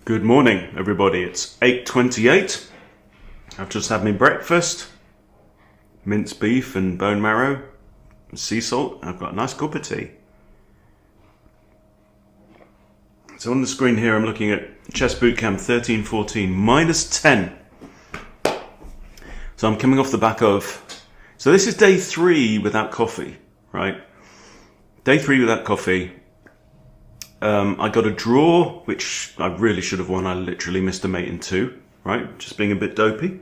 Good morning, everybody. It's 8:28. I've just had my breakfast, minced beef and bone marrow, and sea salt. I've got a nice cup of tea. So on the screen here, I'm looking at Chess Bootcamp 13-14, minus 10. So I'm coming off the back of... So this is day 3 without coffee, right? Day 3 without coffee. I got a draw, which I really should have won. I literally missed a mate in 2, right? Just being a bit dopey.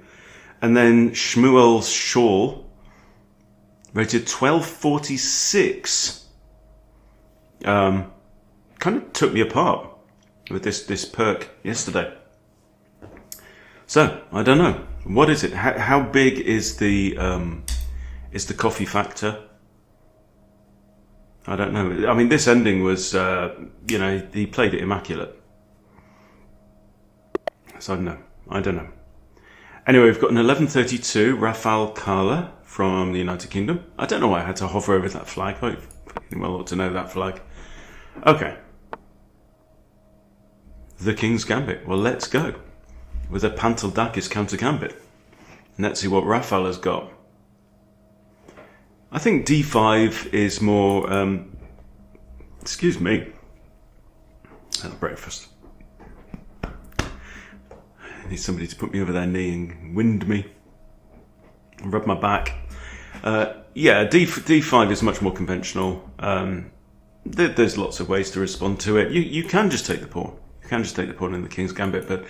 And then Shmuel's Shawl, rated 1246. Kind of took me apart with this perk yesterday. So, I don't know. What is it? How big is the coffee factor? I don't know. I mean, this ending was, he played it immaculate. So I don't know. Anyway, we've got an 1132 Rafal Kala from the United Kingdom. I don't know why I had to hover over that flag. I well ought to know that flag. Okay. The King's Gambit. Well, let's go. With a Pantaldakis counter Gambit. And let's see what Rafal has got. I think d5 is more, excuse me, that's breakfast. I need somebody to put me over their knee and wind me, and rub my back. D5 is much more conventional. There's lots of ways to respond to it. You can just take the pawn. You can just take the pawn in the King's Gambit, but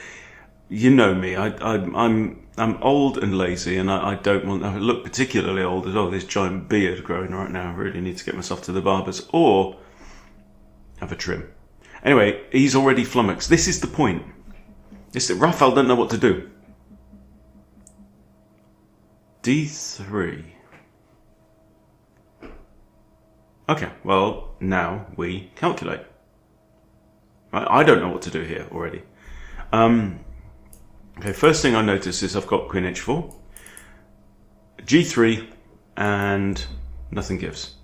you know me, I'm old and lazy, and I don't want. I look particularly old as well. This giant beard growing right now. I really need to get myself to the barber's or have a trim. Anyway, he's already flummoxed. This is the point. Raphael don't know what to do. D3. Okay, well now we calculate. Right, I don't know what to do here already. Okay, first thing I notice is I've got Queen H4, G3, and nothing gives.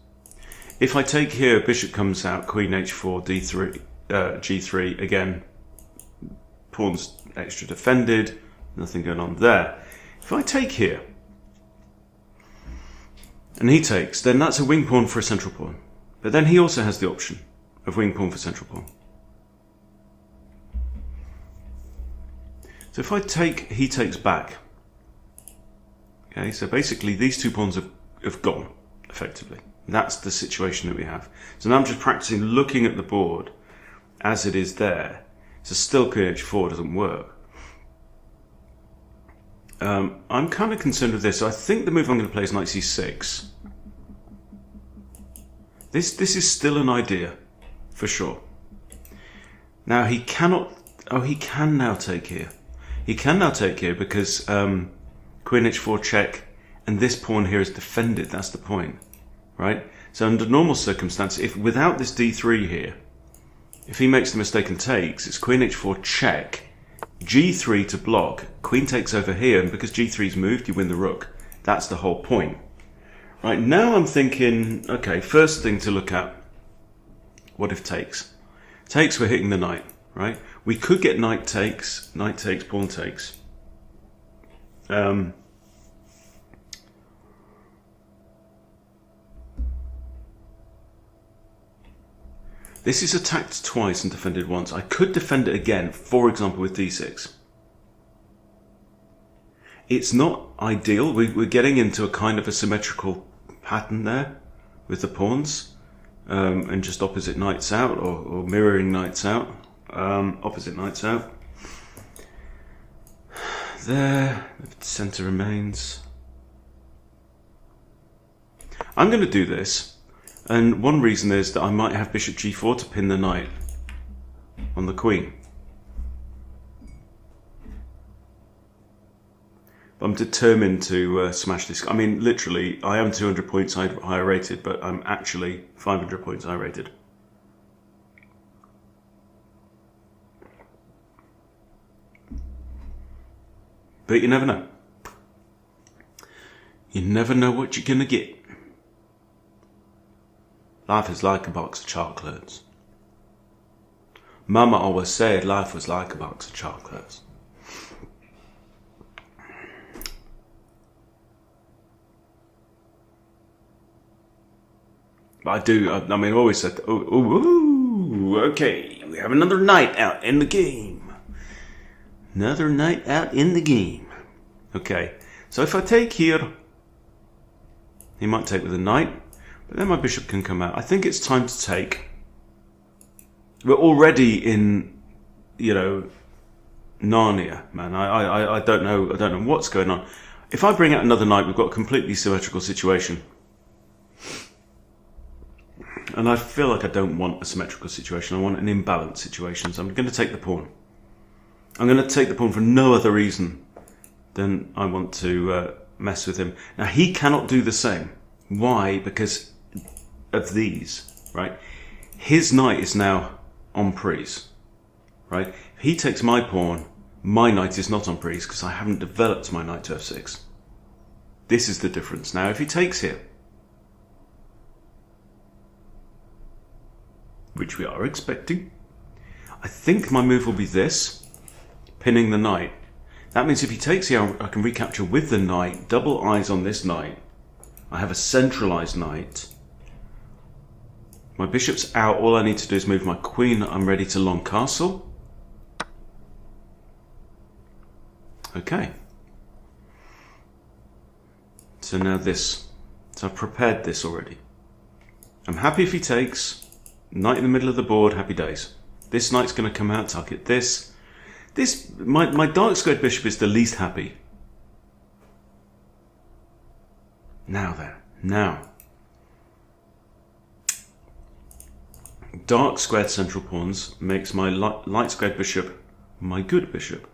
If I take here, Bishop comes out, Queen H4, D3, G3, again, pawn's extra defended, nothing going on there. If I take here, and he takes, then that's a wing pawn for a central pawn. But then he also has the option of wing pawn for central pawn. So if I take, he takes back. Okay, so basically these 2 pawns have gone, effectively. That's the situation that we have. So now I'm just practicing looking at the board as it is there. So still Queen H4 doesn't work. I'm kind of concerned with this. So I think the move I'm going to play is Knight C6. This is still an idea, for sure. Now he cannot, he can now take here. He can now take here because Queen H4 check, and this pawn here is defended. That's the point, right? So under normal circumstances, if without this D3 here, if he makes the mistake and takes, it's Queen H4 check, G3 to block, Queen takes over here, and because G3's moved, you win the rook. That's the whole point. Right, now I'm thinking, okay, first thing to look at, what if takes? Takes, we're hitting the knight, right? We could get knight takes, pawn takes. This is attacked twice and defended once. I could defend it again, for example, with d6. It's not ideal. We're getting into a kind of a symmetrical pattern there with the pawns, and just opposite knights out or mirroring knights out. Opposite knights out. There, the centre remains. I'm going to do this, and one reason is that I might have Bishop G4 to pin the knight on the queen. But I'm determined to smash this. I mean, literally, I am 200 points higher rated, but I'm actually 500 points higher rated. But you never know. You never know what you're going to get. Life is like a box of chocolates. Mama always said life was like a box of chocolates. I do, I mean, I always said, okay, we have another knight out in the game. Another knight out in the game. Okay, so if I take here, he might take with a knight, but then my bishop can come out. I think it's time to take. We're already in, you know, Narnia, man. I don't know what's going on. If I bring out another knight, we've got a completely symmetrical situation. And I feel like I don't want a symmetrical situation. I want an imbalanced situation. So I'm going to take the pawn. I'm going to take the pawn for no other reason than I want to mess with him. Now, he cannot do the same. Why? Because of these, right? His knight is now en prise, right? If he takes my pawn, my knight is not en prise because I haven't developed my knight to f6. This is the difference. Now, if he takes here, which we are expecting, I think my move will be this, pinning the knight. That means if he takes here, I can recapture with the knight, double eyes on this knight. I have a centralized knight. My bishop's out. All I need to do is move my queen. I'm ready to long castle. Okay. So now this. So I've prepared this already. I'm happy if he takes. Knight in the middle of the board, happy days. This knight's going to come out, target this. My dark squared bishop is the least happy. Now. Dark squared central pawns makes my light squared bishop my good bishop.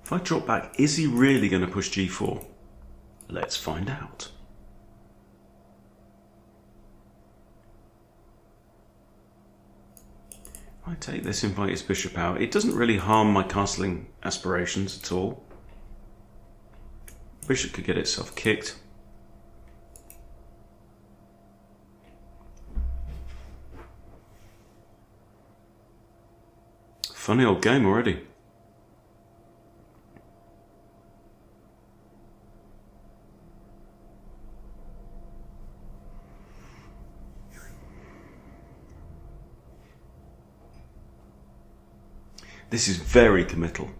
If I drop back, is he really going to push g4? Let's find out. I take this, invite his bishop out. It doesn't really harm my castling aspirations at all. Bishop could get itself kicked. Funny old game already. This is very committal.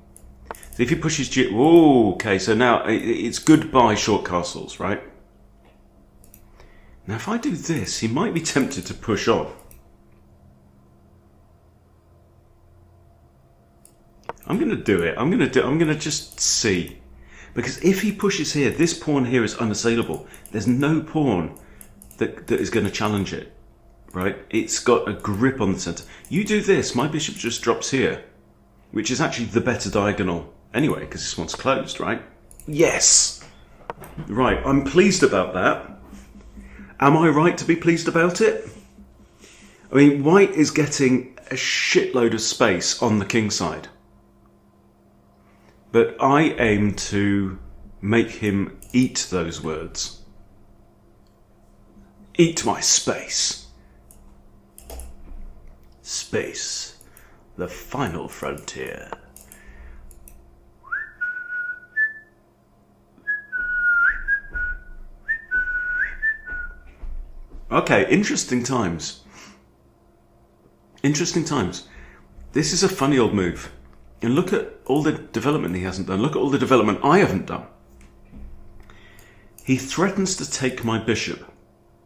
So if he pushes G... Oh, okay, so now it's goodbye short castles, right? Now if I do this, he might be tempted to push on. I'm going to do it. I'm going to just see. Because if he pushes here, this pawn here is unassailable. There's no pawn that is going to challenge it, right? It's got a grip on the center. You do this, my bishop just drops here, which is actually the better diagonal anyway, because this one's closed, right? Yes! Right, I'm pleased about that. Am I right to be pleased about it? I mean, white is getting a shitload of space on the king side. But I aim to make him eat those words. Eat my space. Space. The final frontier. Okay, interesting times. Interesting times. This is a funny old move. And look at all the development he hasn't done. Look at all the development I haven't done. He threatens to take my bishop.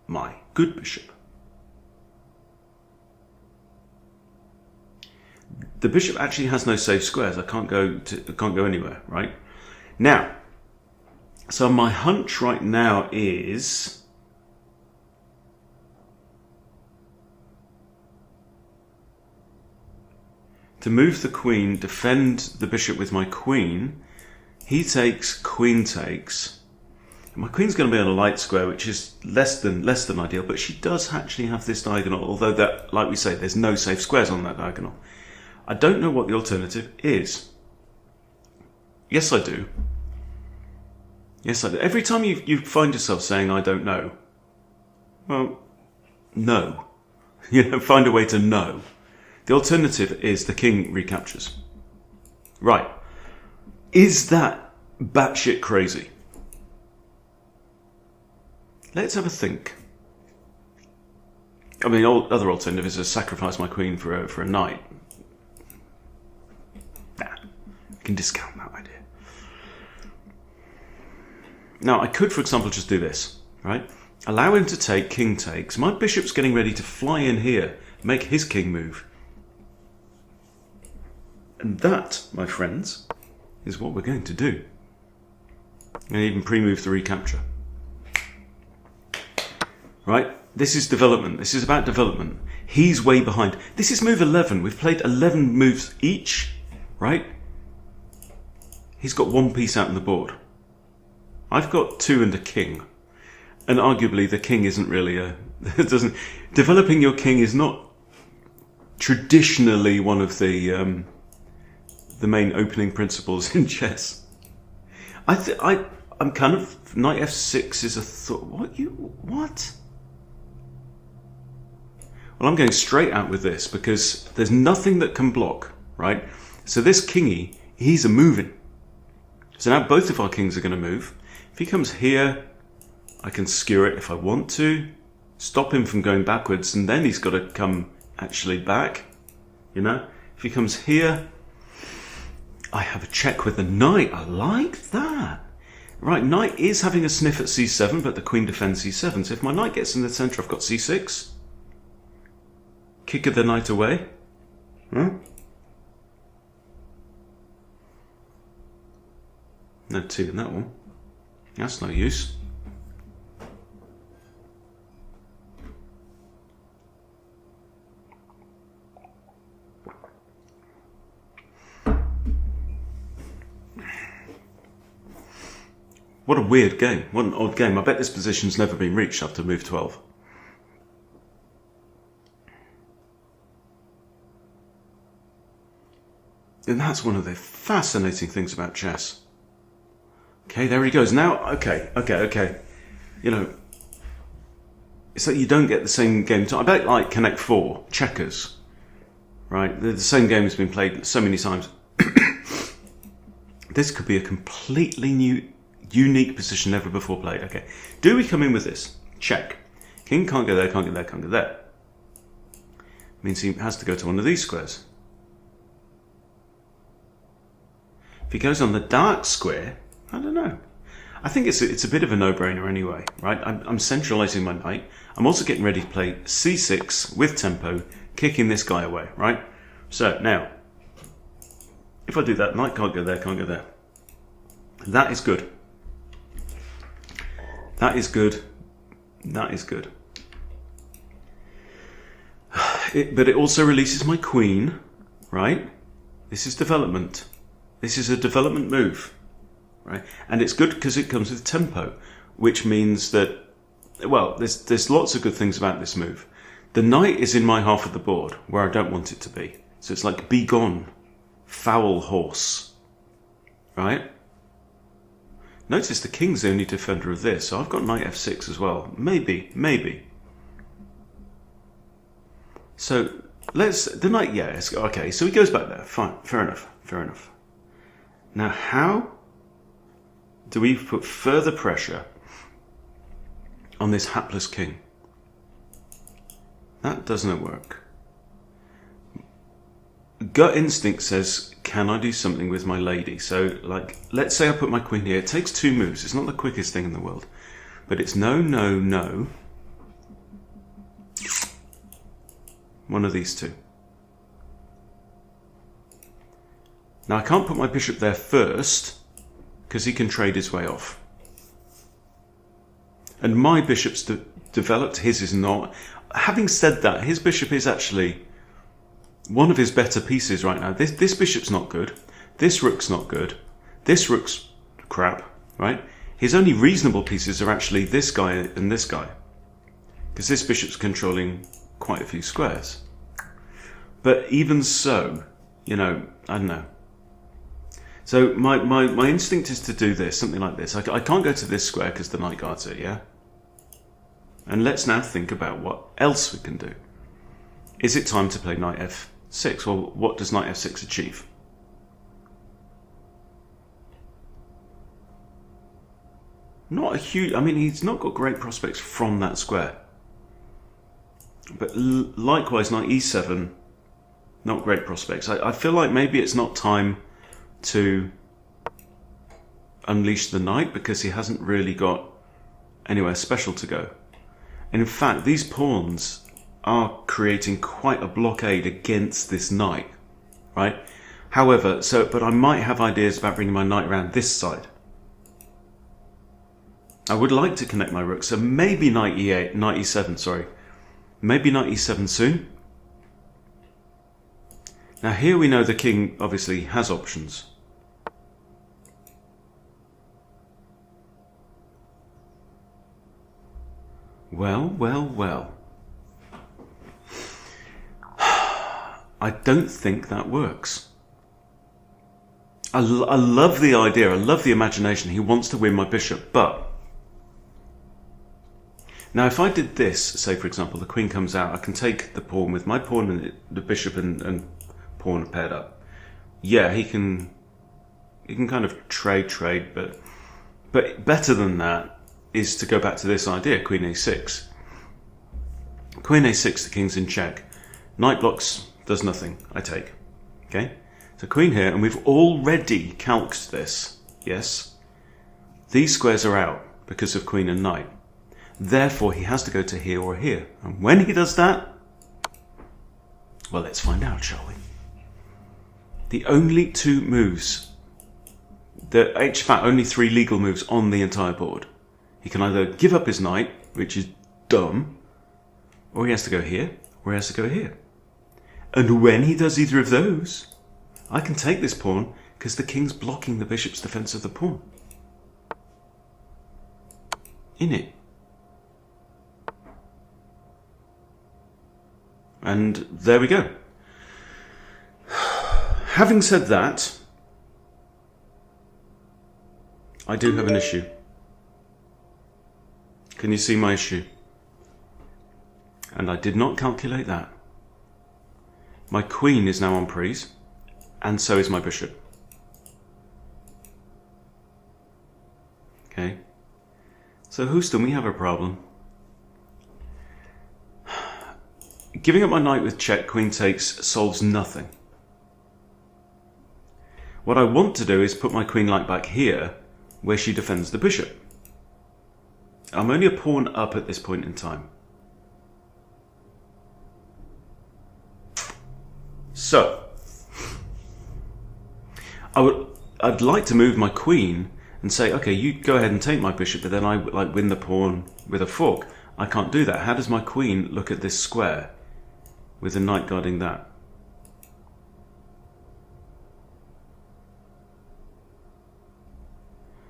My good bishop. The bishop actually has no safe squares. I can't go anywhere, right? Now, so my hunch right now is to move the queen, defend the bishop with my queen. He takes, queen takes. My queen's going to be on a light square, which is less than ideal, but she does actually have this diagonal, although that, like we say, there's no safe squares on that diagonal. I don't know what the alternative is. Yes, I do. Yes, I do. Every time you find yourself saying, I don't know, well, no. You know, find a way to know. The alternative is the king recaptures. Right. Is that batshit crazy? Let's have a think. I mean, other alternative is to sacrifice my queen for a knight. Nah, you can discount that idea. Now, I could, for example, just do this, right? Allow him to take, king takes. My bishop's getting ready to fly in here, make his king move. And that, my friends, is what we're going to do. And even pre-move the recapture. Right? This is development. This is about development. He's way behind. This is move 11. We've played 11 moves each, right? He's got one piece out on the board. I've got 2 and a king. And arguably the king isn't really developing your king is not traditionally one of the main opening principles in chess. I'm kind of, knight f6 is a thought. What? Well, I'm going straight out with this because there's nothing that can block, right? So this kingy, he's a moving. So now both of our kings are going to move. If he comes here, I can skewer it if I want to, stop him from going backwards, and then he's got to come actually back, you know? If he comes here, I have a check with the knight. I like that. Right, knight is having a sniff at c7, but the queen defends c7. So if my knight gets in the centre, I've got c6. Kick the knight away. Huh? No 2 in that one. That's no use. What a weird game. What an odd game. I bet this position's never been reached after move 12. And that's one of the fascinating things about chess. Okay, there he goes. Now, okay. You know, it's like you don't get the same game time. I bet like Connect 4, checkers, right? The same game has been played so many times. This could be a completely new, unique position never before played. Okay, do we come in with this? Check. King can't go there, can't go there, can't go there. Means he has to go to one of these squares. If he goes on the dark square, I don't know. I think it's a bit of a no-brainer anyway, right? I'm centralizing my knight. I'm also getting ready to play c6 with tempo, kicking this guy away, right? So now, if I do that, knight can't go there, can't go there. That is good. That is good. That is good. But it also releases my queen, right? This is development. This is a development move, right? And it's good because it comes with tempo, which means that, well, there's lots of good things about this move. The knight is in my half of the board where I don't want it to be. So it's like, be gone, foul horse, right? Notice the king's the only defender of this, so I've got knight f6 as well. Maybe. So the knight, yes, okay, so he goes back there. Fine, fair enough. Now, how do we put further pressure on this hapless king? That doesn't work. Gut instinct says, can I do something with my lady? So, like, let's say I put my queen here. It takes 2 moves. It's not the quickest thing in the world. But it's no. One of these 2. Now, I can't put my bishop there first, because he can trade his way off. And my bishop's developed, his is not. Having said that, his bishop is actually one of his better pieces right now. This bishop's not good. This rook's not good. This rook's crap, right? His only reasonable pieces are actually this guy and this guy. Because this bishop's controlling quite a few squares. But even so, you know, I don't know. So my instinct is to do this, something like this. I can't go to this square because the knight guards it, yeah? And let's now think about what else we can do. Is it time to play knight f6? 6. Well, what does knight f6 achieve? Not a huge... I mean, he's not got great prospects from that square. But likewise, knight e7, not great prospects. I feel like maybe it's not time to unleash the knight because he hasn't really got anywhere special to go. And in fact, these pawns are creating quite a blockade against this knight, right? However, but I might have ideas about bringing my knight around this side. I would like to connect my rook, so maybe knight e8, knight e7, sorry. Maybe knight e7 soon. Now here we know the king obviously has options. Well, well, well. I don't think that works. I love the idea, I love the imagination. He wants to win my bishop, but... Now if I did this, say for example, the queen comes out, I can take the pawn with my pawn and the bishop and pawn paired up. Yeah, he can kind of trade, but better than that is to go back to this idea, queen a6. Queen a6, the king's in check. Knight blocks, does nothing, I take. Okay? So queen here, and we've already calced this, yes? These squares are out because of queen and knight. Therefore, he has to go to here or here. And when he does that, well, let's find out, shall we? The only two moves, in fact, only 3 legal moves on the entire board. He can either give up his knight, which is dumb, or he has to go here, or he has to go here. And when he does either of those, I can take this pawn because the king's blocking the bishop's defense of the pawn. In it. And there we go. Having said that, I do have an issue. Can you see my issue? And I did not calculate that. My queen is now on prise, and so is my bishop. Okay. So Houston, we have a problem. Giving up my knight with check, queen takes, solves nothing. What I want to do is put my queen like back here, where she defends the bishop. I'm only a pawn up at this point in time. So, I'd like to move my queen and say, okay, you go ahead and take my bishop, but then I like win the pawn with a fork. I can't do that. How does my queen look at this square with the knight guarding that?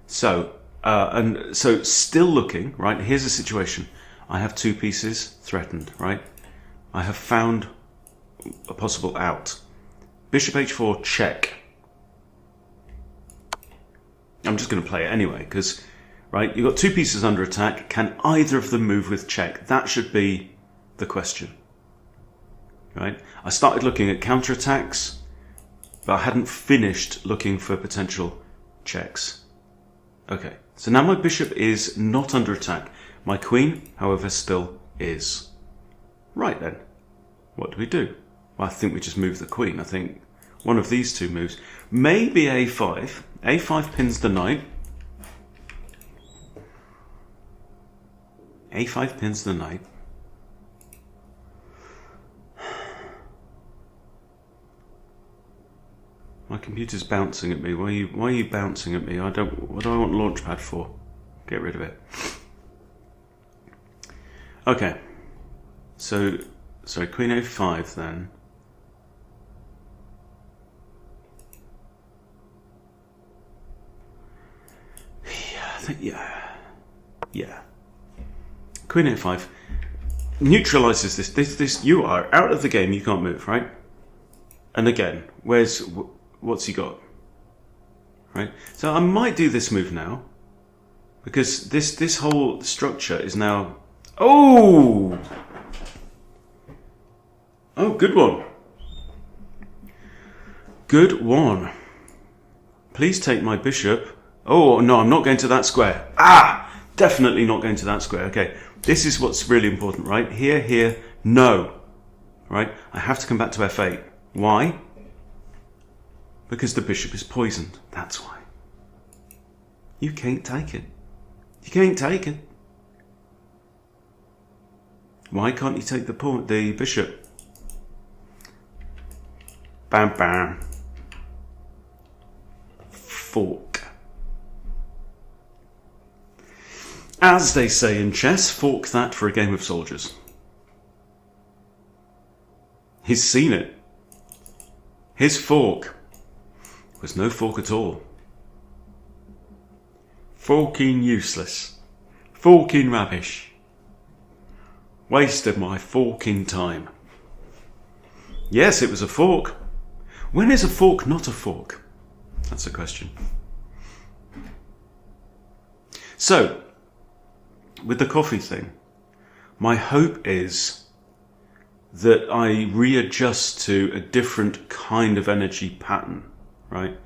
So, so still looking, right? Here's a situation. I have 2 pieces threatened, right? I have found a possible out. Bishop h4, check. I'm just going to play it anyway, because, right, you've got 2 pieces under attack. Can either of them move with check? That should be the question, right? I started looking at counterattacks, but I hadn't finished looking for potential checks. Okay, so now my bishop is not under attack. My queen, however, still is. Right then, what do we do? Well, I think we just move the queen. I think one of these 2 moves. Maybe a5. a5 pins the knight. a5 pins the knight. My computer's bouncing at me. Why are you bouncing at me? What do I want Launchpad for? Get rid of it. Okay. So, sorry, queen a5 then. Yeah, I think, yeah. Queen a5 neutralizes this. You are out of the game. You can't move, right? And again, what's he got? Right? So I might do this move now, because this whole structure is now... Oh, good one. Good one. Please take my bishop. Oh, no, I'm not going to that square. Definitely not going to that square. Okay, this is what's really important, right? Here, no. Right? I have to come back to f8. Why? Because the bishop is poisoned. That's why. You can't take it. You can't take it. Why can't you take the bishop? Bam, bam. Fork. As they say in chess, fork that for a game of soldiers. He's seen it. His fork was no fork at all. Forking useless. Forking rubbish. Wasted my forking time. Yes, it was a fork. When is a fork not a fork? That's a question. So, with the coffee thing, my hope is that I readjust to a different kind of energy pattern, right?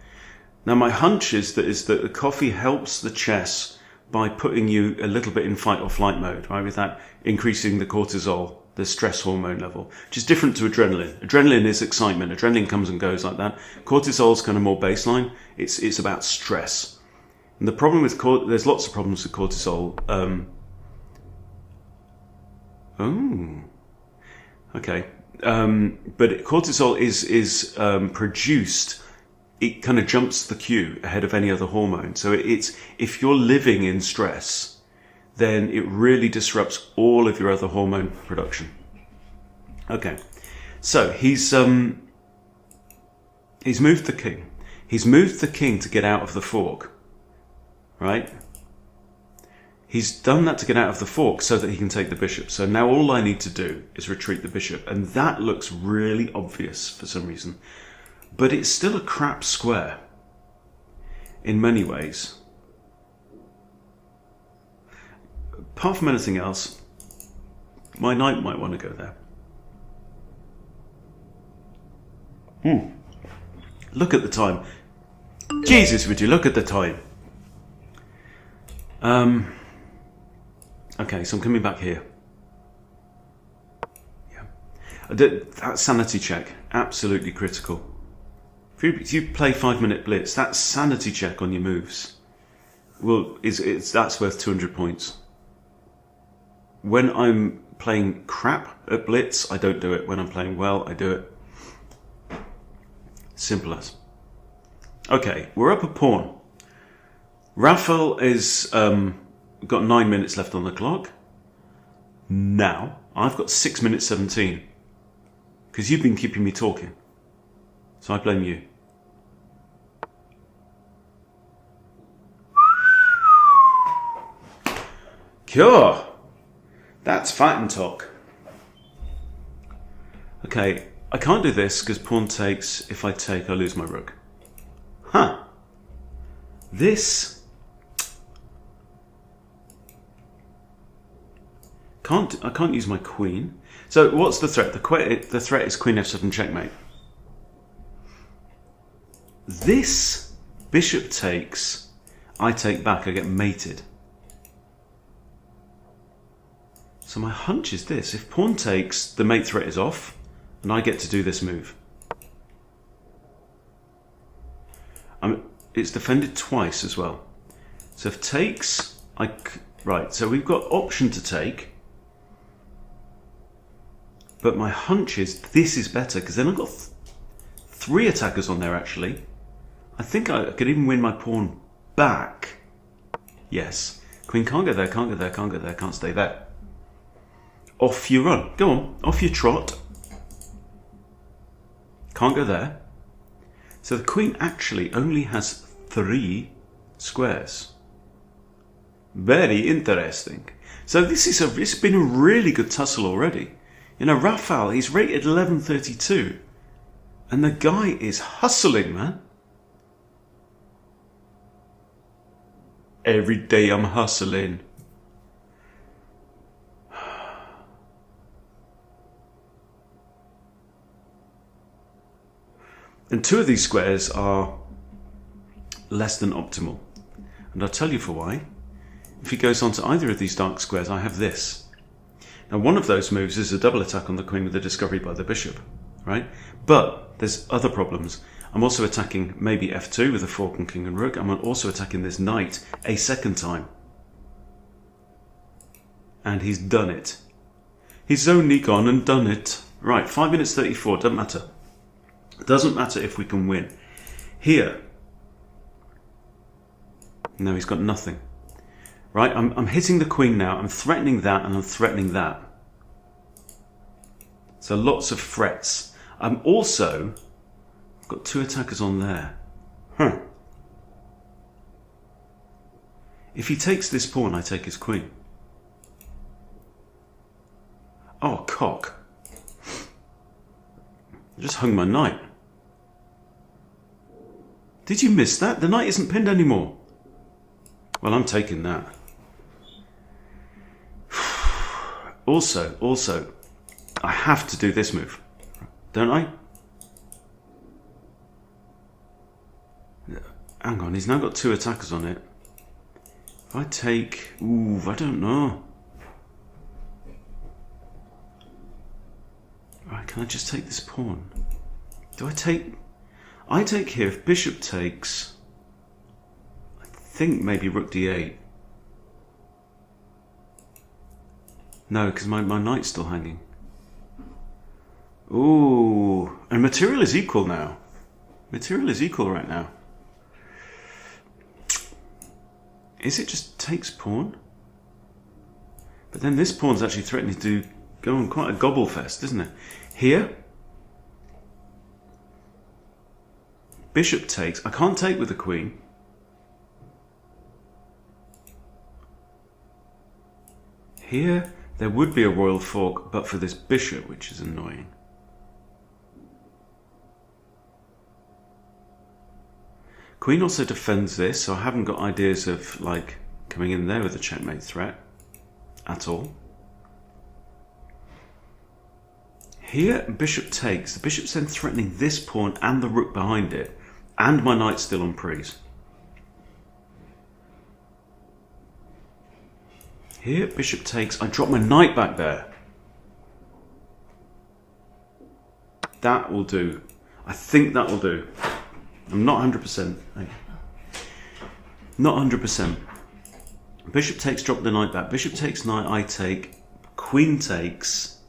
Now my hunch is that the coffee helps the chess by putting you a little bit in fight or flight mode, right? With that increasing the cortisol, the stress hormone level, which is different to adrenaline. Adrenaline is excitement. Adrenaline comes and goes like that. Cortisol is kind of more baseline. It's about stress. And the problem with there's lots of problems with cortisol. Okay. But cortisol is produced. It kind of jumps the queue ahead of any other hormone. So it's if you're living in stress, then it really disrupts all of your other hormone production. Okay, so he's moved the king. He's moved the king to get out of the fork, right? He's done that to get out of the fork so that he can take the bishop. So now all I need to do is retreat the bishop, and that looks really obvious for some reason. But it's still a crap square in many ways. Apart from anything else, my knight might want to go there. Look at the time. Jesus, would you look at the time? Okay, so I'm coming back here. Yeah, that sanity check, absolutely critical. If you play 5-minute blitz, that sanity check on your moves, well, that's worth 200 points. When I'm playing crap at blitz, I don't do it. When I'm playing well, I do it. Simple as. Okay, we're up a pawn. Rafael is got 9 minutes left on the clock. Now, I've got 6 minutes 17. Because you've been keeping me talking. So I blame you. Cure! That's fighting talk. Okay, I can't do this because pawn takes. If I take, I lose my rook. Huh. This... I can't use my queen. So what's the threat? The threat is queen f7 checkmate. This bishop takes, I take back, I get mated. So my hunch is this: if pawn takes, the mate threat is off, and I get to do this move. It's defended twice as well. So if takes, right, so we've got option to take. But my hunch is this is better, because then I've got 3 attackers on there actually. I think I could even win my pawn back. Yes. Queen can't go there, can't go there, can't go there, can't stay there. Off you run. Go on, off you trot. Can't go there. So the queen actually only has 3 squares. Very interesting. So it's been a really good tussle already. You know, Rafael, he's rated 1132. And the guy is hustling, man. Every day I'm hustling. And two of these squares are less than optimal. And I'll tell you for why. If he goes on to either of these dark squares, I have this. Now, one of those moves is a double attack on the queen with a discovery by the bishop, right? But there's other problems. I'm also attacking maybe f2 with a fork and king and rook. I'm also attacking this knight a second time. And he's done it. He's only gone and done it. Right, 5 minutes 34, doesn't matter. Doesn't matter if we can win. Here. No, he's got nothing. Right, I'm hitting the queen now. I'm threatening that and I'm threatening that. So lots of threats. I'm also got two attackers on there. If he takes this pawn, I take his queen. Oh, cock. I just hung my knight. Did you miss that? The knight isn't pinned anymore. Well, I'm taking that. Also, I have to do this move, don't I? Hang on, he's now got two attackers on it. If I take... Ooh, I don't know. Right, can I just take this pawn? Do I take... I take here, if bishop takes... I think maybe rook d8. No, because my knight's still hanging. Ooh, and material is equal now. Material is equal right now. Is it just takes pawn? But then this pawn's actually threatening to go on quite a gobble fest, isn't it? Here, bishop takes. I can't take with the queen. Here, there would be a royal fork, but for this bishop, which is annoying. Queen also defends this, so I haven't got ideas of like coming in there with a checkmate threat at all. Here, bishop takes. The bishop's then threatening this pawn and the rook behind it, and my knight's still on prise. Here, bishop takes. I drop my knight back there. That will do. I think that will do. I'm not 100%. Not 100%. Bishop takes, drop the knight back. Bishop takes knight, I take. Queen takes.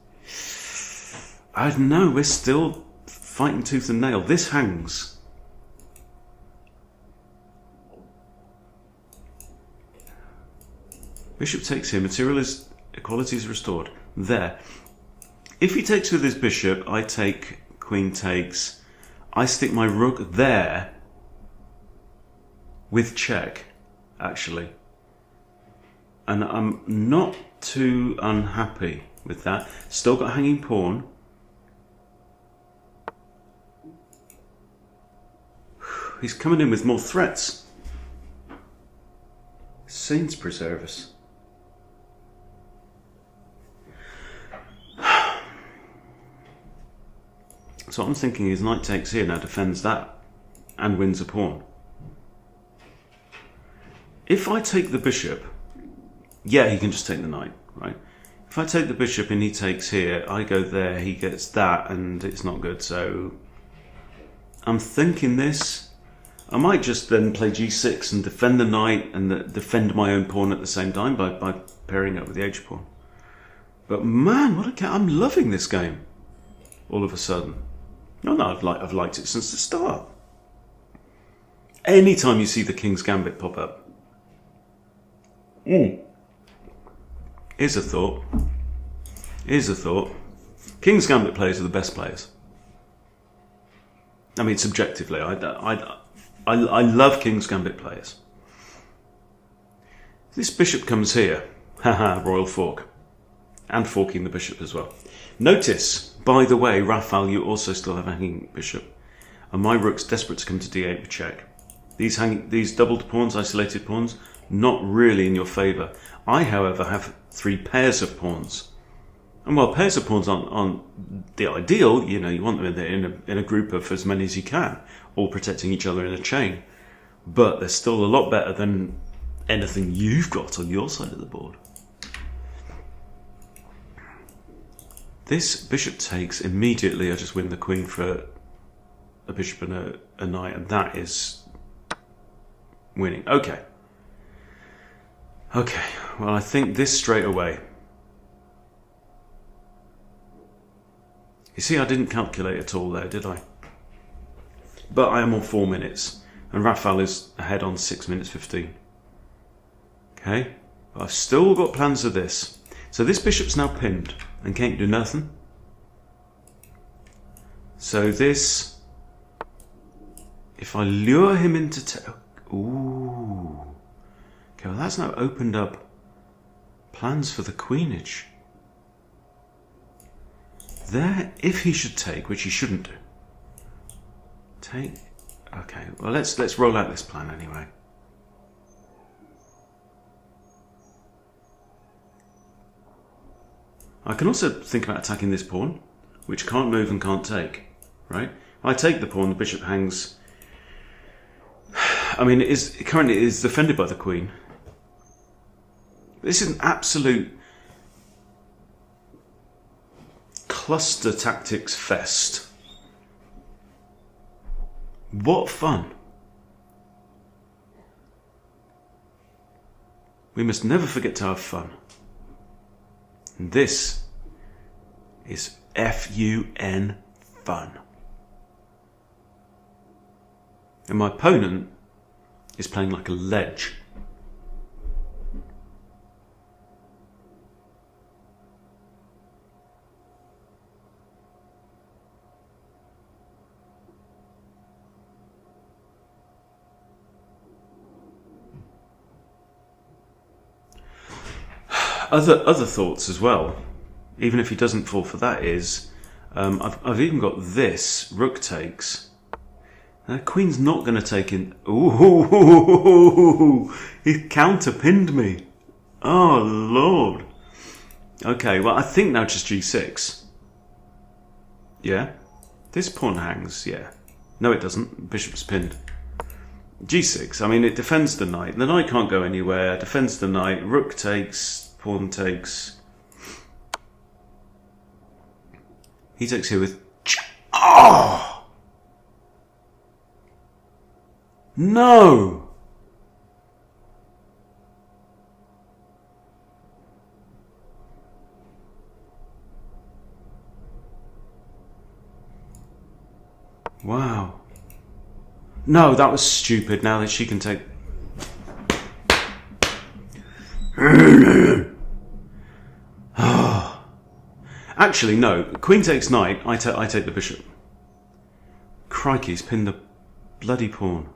I don't know, we're still fighting tooth and nail. This hangs. Bishop takes here. Material is equality is restored. There. If he takes with his bishop, I take. Queen takes. I stick my rook there with check, actually. And I'm not too unhappy with that. Still got hanging pawn. He's coming in with more threats. Saints preserve us. So I'm thinking his knight takes here, now defends that, and wins a pawn. If I take the bishop, yeah, he can just take the knight, right? If I take the bishop and he takes here, I go there, he gets that, and it's not good, so... I'm thinking this. I might just then play g6 and defend the knight and defend my own pawn at the same time by pairing up with the h-pawn. But man, what a cat. I'm loving this game all of a sudden. No, I've liked it since the start. Anytime you see the King's Gambit pop up. Here's a thought. Here's a thought. King's Gambit players are the best players. I mean, subjectively, I love King's Gambit players. This bishop comes here. Haha, royal fork. And forking the bishop as well. Notice, by the way, Raphael, you also still have a hanging bishop. And my rook's desperate to come to d8 with check. These doubled pawns, isolated pawns, not really in your favour. I, however, have 3 pairs of pawns. And while pairs of pawns aren't the ideal, you know, you want them in a group of as many as you can, all protecting each other in a chain. But they're still a lot better than anything you've got on your side of the board. This bishop takes immediately. I just win the queen for a bishop and a knight, and that is winning. Okay. Okay, well, I think this straight away. You see, I didn't calculate at all there, did I? But I am on 4 minutes, and Rafael is ahead on 6 minutes 15. Okay, but I've still got plans of this. So this bishop's now pinned and can't do nothing. So this, if I lure him into... Ooh. Okay, well that's now opened up plans for the queenage. There, if he should take, which he shouldn't do. Take. Okay, well let's roll out this plan anyway. I can also think about attacking this pawn, which can't move and can't take. Right? If I take the pawn, the bishop hangs. I mean, currently it is defended by the queen. This is an absolute cluster tactics fest. What fun. We must never forget to have fun. And this is F-U-N, fun. And my opponent is playing like a ledge. Other thoughts as well, even if he doesn't fall for that, is I've even got this rook takes. Now, queen's not going to take in. Ooh, he counter-pinned me. Oh Lord. Okay, well I think now just g6. Yeah, this pawn hangs. Yeah, no it doesn't. Bishop's pinned. g6. I mean it defends the knight. The knight can't go anywhere. Defends the knight. Rook takes. Pawn takes. He takes here with. Oh! No! Wow. No, that was stupid. Now that she can take. Actually, no. Queen takes knight. I take the bishop. Crikey, he's pinned the bloody pawn.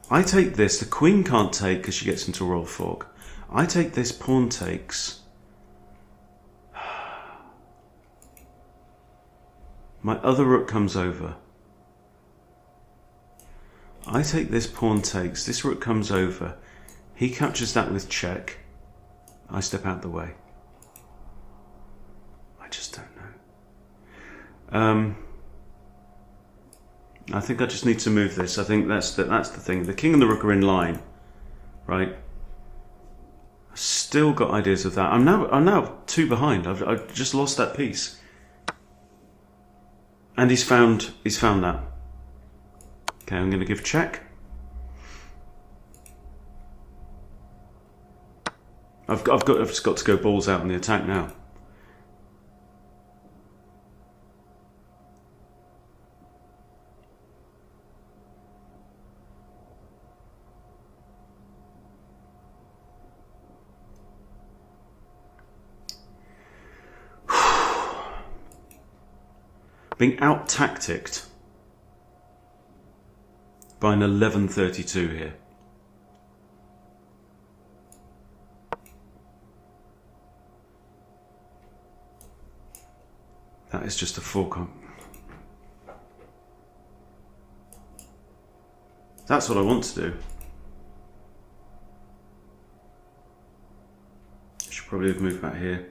I take this. The queen can't take because she gets into a royal fork. I take this. Pawn takes. My other rook comes over. I take this. Pawn takes. This rook comes over. He captures that with check. I step out the way. I just don't know. I think I just need to move this. I think that's the thing. The king and the rook are in line, right? I've still got ideas of that. I'm now 2 behind. I've just lost that piece. And he's found that. Okay, I'm going to give check. I've just got to go balls out in the attack now. Being out-tacticked by an 11:32 here. That is just a fork. That's what I want to do. probably have moved back here.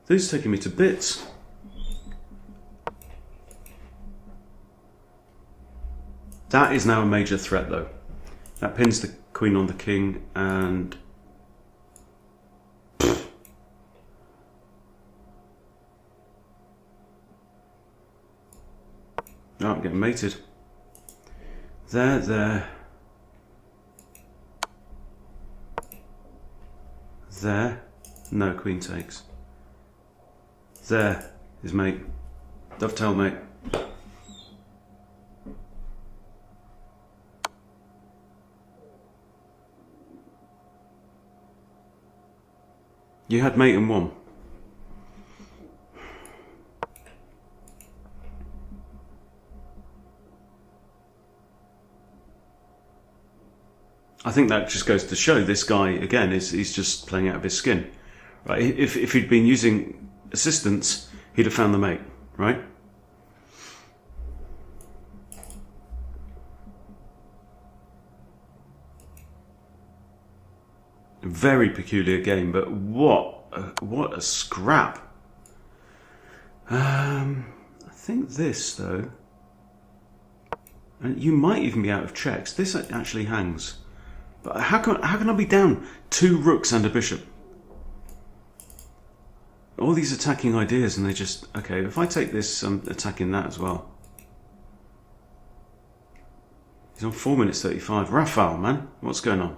This is taking me to bits. That is now a major threat, though. That pins the queen on the king, and oh, I'm getting mated. There. No, queen takes. There is mate. Dovetail mate. You had mate and won. I think that just goes to show this guy again he's just playing out of his skin, right? If he'd been using assistance, he'd have found the mate, right? Very peculiar game, but what a scrap. I think this though, and you might even be out of checks. This actually hangs. But how can I be down 2 rooks and a bishop? All these attacking ideas, and they just... Okay, if I take this, I'm attacking that as well. He's on 4 minutes 35. Raphael, man, what's going on?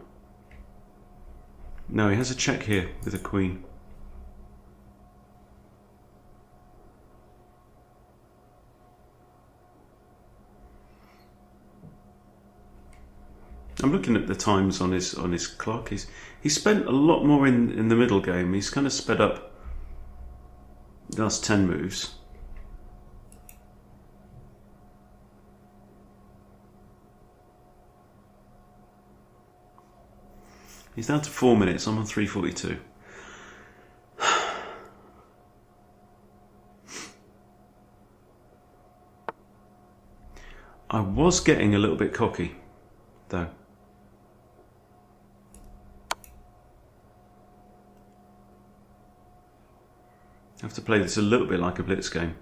No, he has a check here with a queen. I'm looking at the times on his clock. He's spent a lot more in the middle game. He's kind of sped up the last 10 moves. He's down to 4 minutes. I'm on 3:42. I was getting a little bit cocky, though. I have to play this a little bit like a blitz game.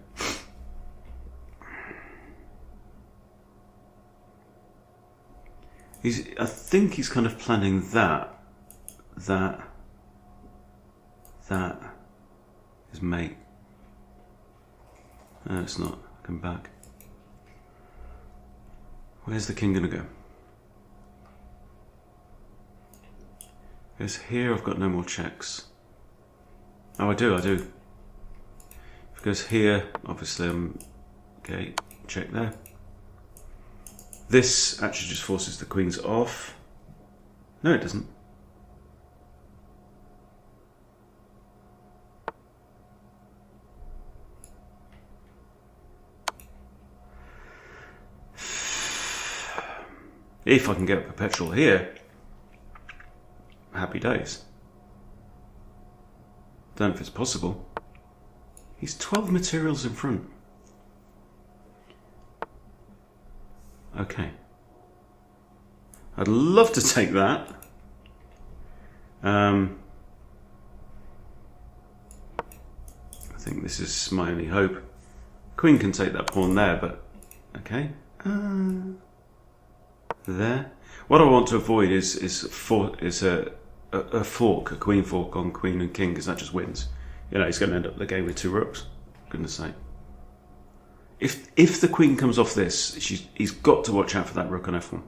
I think he's kind of planning that is mate. No, it's not. Come back. Where's the king gonna go? Because here I've got no more checks. Oh, I do. Because here, obviously, okay, check there. This actually just forces the queens off. No, it doesn't. If I can get a perpetual here, happy days. Don't know if it's possible. He's 12 materials in front. Okay. I'd love to take that. I think this is my only hope. Queen can take that pawn there, but okay. There. What I want to avoid is a fork, a queen fork on queen and king, because that just wins. You know, he's going to end up the game with 2 rooks. Goodness sake. If the queen comes off this, he's got to watch out for that rook on f1.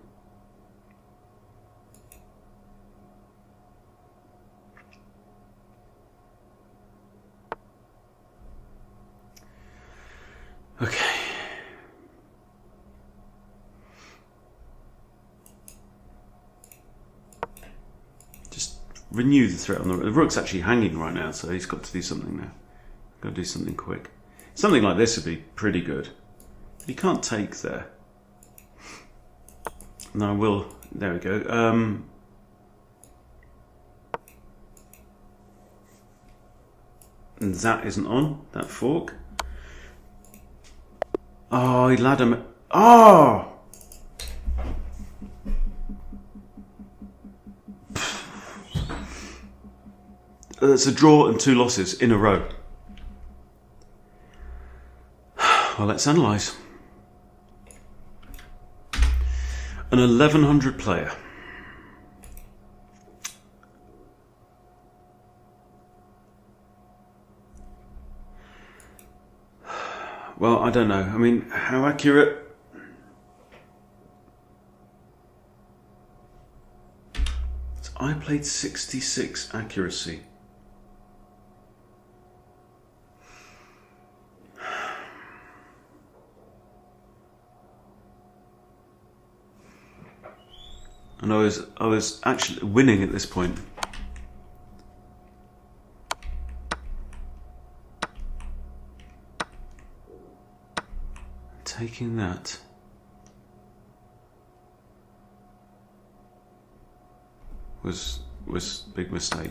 Okay. Just renew the threat on the rook. The rook's actually hanging right now, so he's got to do something now. Got to do something quick. Something like this would be pretty good. But he can't take there. No, I will. There we go. And that isn't on. That fork. Oh, he ladder. Oh! That's a draw and 2 losses in a row. Well, let's analyse. An 1100 player. Well, I don't know. I mean, how accurate? So I played 66 accuracy. And I was actually winning at this point. Taking that was a big mistake.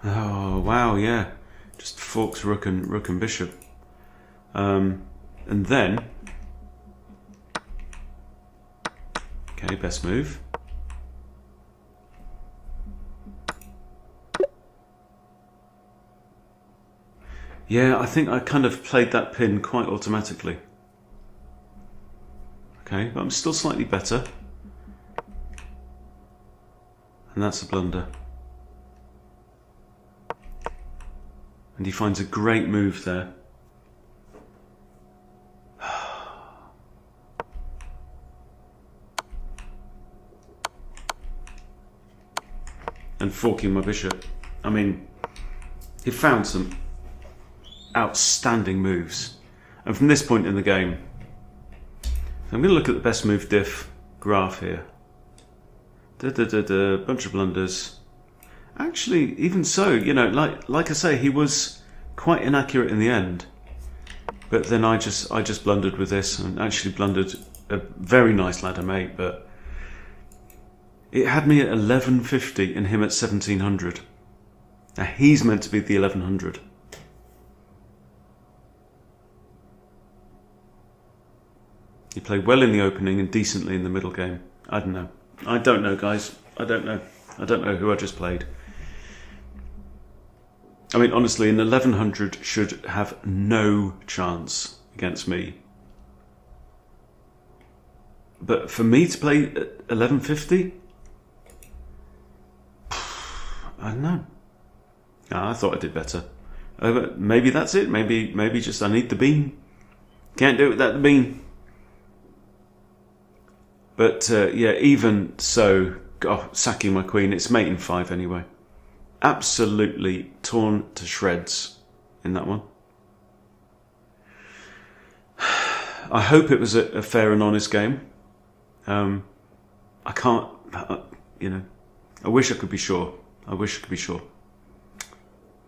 Oh wow, yeah, just forks rook and bishop, and then okay, best move. Yeah, I think I kind of played that pin quite automatically. Okay, but I'm still slightly better. And that's a blunder. And he finds a great move there. And forking my bishop. I mean, he found some outstanding moves. And from this point in the game, I'm going to look at the best move diff graph here. Bunch of blunders. Actually, even so, you know, like I say, he was quite inaccurate in the end. But then I just blundered with this and actually blundered a very nice ladder mate, but it had me at 1150 and him at 1700. Now he's meant to be the 1100. He played well in the opening and decently in the middle game. I don't know. I don't know, guys. I don't know. I don't know who I just played. I mean, honestly, an 1100 should have no chance against me. But for me to play at 1150? I don't know. I thought I did better. But maybe that's it. Maybe just I need the bean. Can't do it without the bean. But yeah, even so, sacking my queen, it's mate in 5 anyway. Absolutely torn to shreds in that one. I hope it was a fair and honest game. I can't, you know, I wish I could be sure. I wish I could be sure.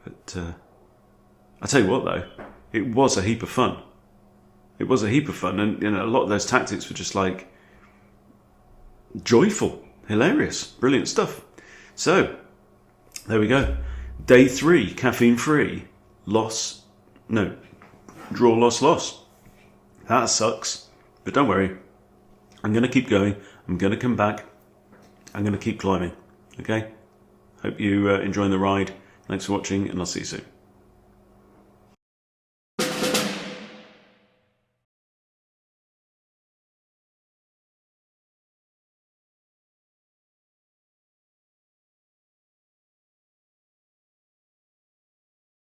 But I tell you what though, it was a heap of fun. It was a heap of fun, and you know, a lot of those tactics were just like joyful, hilarious, brilliant stuff. So there we go. Day 3, caffeine free. Draw, loss. That sucks, but don't worry. I'm going to keep going. I'm going to come back. I'm going to keep climbing. Okay? Hope you enjoying the ride. Thanks for watching, and I'll see you soon.